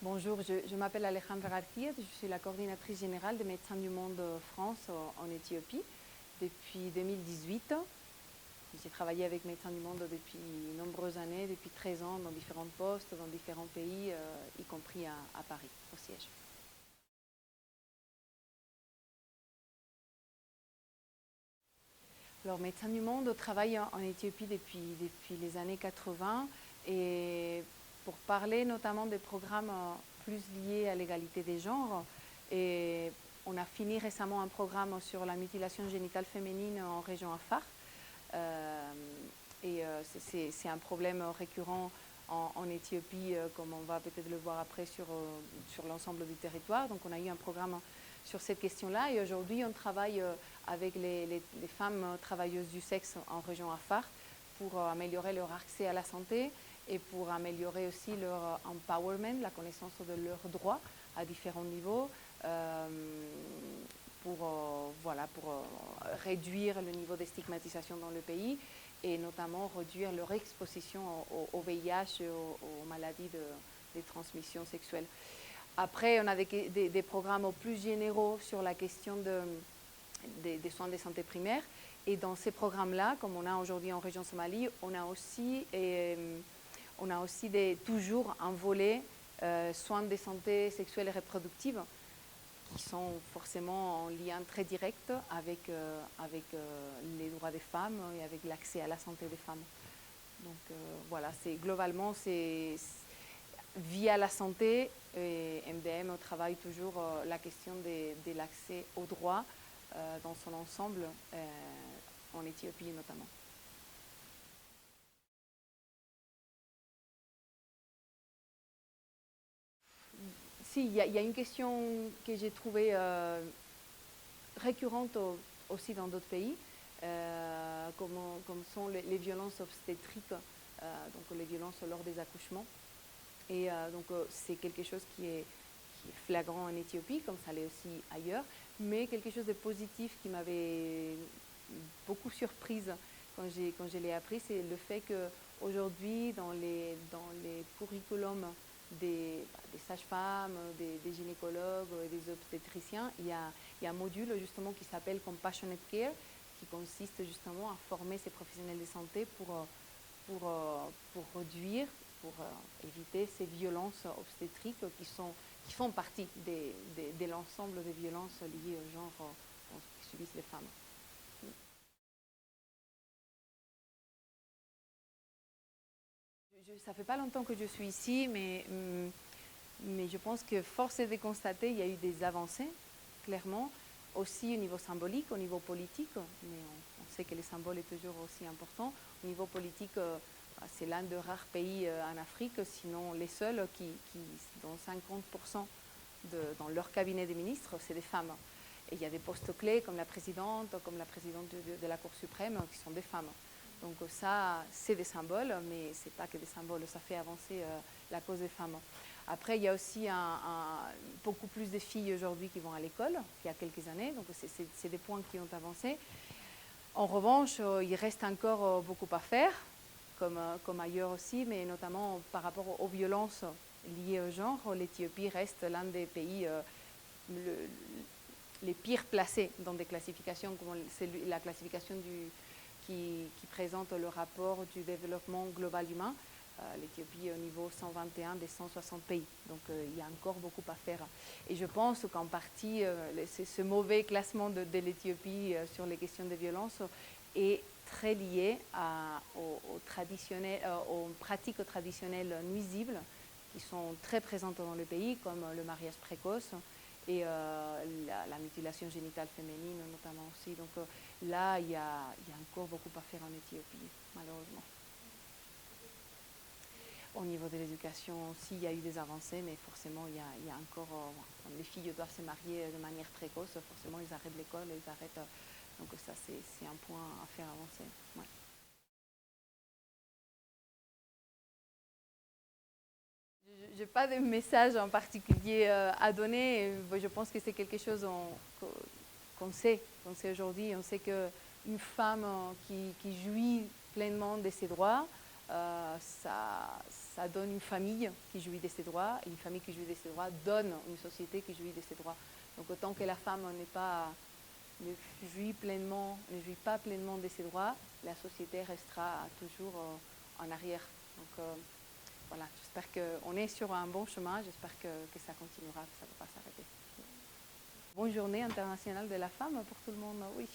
Bonjour, je m'appelle Alejandra García, je suis la coordinatrice générale des Médecins du Monde France en Éthiopie depuis 2018. J'ai travaillé avec Médecins du Monde depuis de nombreuses années, depuis 13 ans, dans différents postes, dans différents pays, y compris à Paris, au siège. Alors, Médecins du Monde travaille en Éthiopie depuis les années 80 et pour parler notamment des programmes plus liés à l'égalité des genres. Et on a fini récemment un programme sur la mutilation génitale féminine en région Afar. C'est un problème récurrent en Éthiopie, comme on va peut-être le voir après sur l'ensemble du territoire. Donc on a eu un programme sur cette question-là et aujourd'hui on travaille avec les femmes travailleuses du sexe en région Afar pour améliorer leur accès à la santé et pour améliorer aussi leur empowerment, la connaissance de leurs droits à différents niveaux, pour réduire le niveau de stigmatisation dans le pays et notamment réduire leur exposition au VIH et aux maladies de transmission sexuelle. Après, on a des programmes plus généraux sur la question des soins de santé primaire. Et dans ces programmes-là, comme on a aujourd'hui en région Somalie, on a aussi toujours un volet soins de santé sexuelle et reproductive qui sont forcément en lien très direct avec les droits des femmes et avec l'accès à la santé des femmes. Donc voilà, globalement, c'est via la santé, et MDM travaille toujours la question de l'accès aux droits dans son ensemble, en Éthiopie notamment. Si, il y a une question que j'ai trouvée récurrente aussi dans d'autres pays, comme sont les violences obstétriques, donc les violences lors des accouchements. Et donc c'est quelque chose qui est flagrant en Éthiopie, comme ça l'est aussi ailleurs, mais quelque chose de positif qui m'avait beaucoup surprise quand je l'ai appris, c'est le fait qu'aujourd'hui, dans les curriculums des sages-femmes, des gynécologues, des obstétriciens, il y a un module justement qui s'appelle Compassionate Care, qui consiste justement à former ces professionnels de santé pour réduire, pour éviter ces violences obstétriques qui font partie de l'ensemble des violences liées au genre que subissent les femmes. Ça ne fait pas longtemps que je suis ici, mais je pense que force est de constater qu'il y a eu des avancées, clairement, aussi au niveau symbolique, au niveau politique, mais on sait que le symbole est toujours aussi important. Au niveau politique, c'est l'un des rares pays en Afrique, sinon les seuls dont 50% dans leur cabinet des ministres, c'est des femmes. Et il y a des postes clés comme la présidente de la Cour suprême, qui sont des femmes. Donc ça, c'est des symboles, mais ce n'est pas que des symboles, ça fait avancer la cause des femmes. Après, il y a aussi beaucoup plus de filles aujourd'hui qui vont à l'école qu'il y a quelques années, donc c'est des points qui ont avancé. En revanche, il reste encore beaucoup à faire, comme ailleurs aussi, mais notamment par rapport aux violences liées au genre. L'Éthiopie reste l'un des pays les pires placés dans des classifications, comme la classification qui présente le rapport du développement global humain. L'Éthiopie est au niveau 121 des 160 pays. Donc il y a encore beaucoup à faire. Et je pense qu'en partie, ce mauvais classement de l'Éthiopie sur les questions de violence est très lié aux pratiques traditionnelles nuisibles qui sont très présentes dans le pays, comme le mariage précoce et la mutilation génitale féminine notamment aussi. Donc là, il y a encore beaucoup à faire en Éthiopie, malheureusement. Au niveau de l'éducation aussi, il y a eu des avancées, mais forcément, il y a encore... les filles doivent se marier de manière précoce, forcément, ils arrêtent l'école, ils arrêtent... donc ça, c'est un point à faire avancer. Ouais. Je n'ai pas de message en particulier à donner. Je pense que c'est quelque chose qu'on sait aujourd'hui. On sait qu'une femme qui jouit pleinement de ses droits, ça donne une famille qui jouit de ses droits, et une famille qui jouit de ses droits donne une société qui jouit de ses droits. Donc autant que la femme ne jouit pas pleinement de ses droits, la société restera toujours en arrière. Donc voilà, j'espère qu'on est sur un bon chemin, j'espère que ça continuera, que ça ne va pas s'arrêter. Bonne journée internationale de la femme pour tout le monde, oui.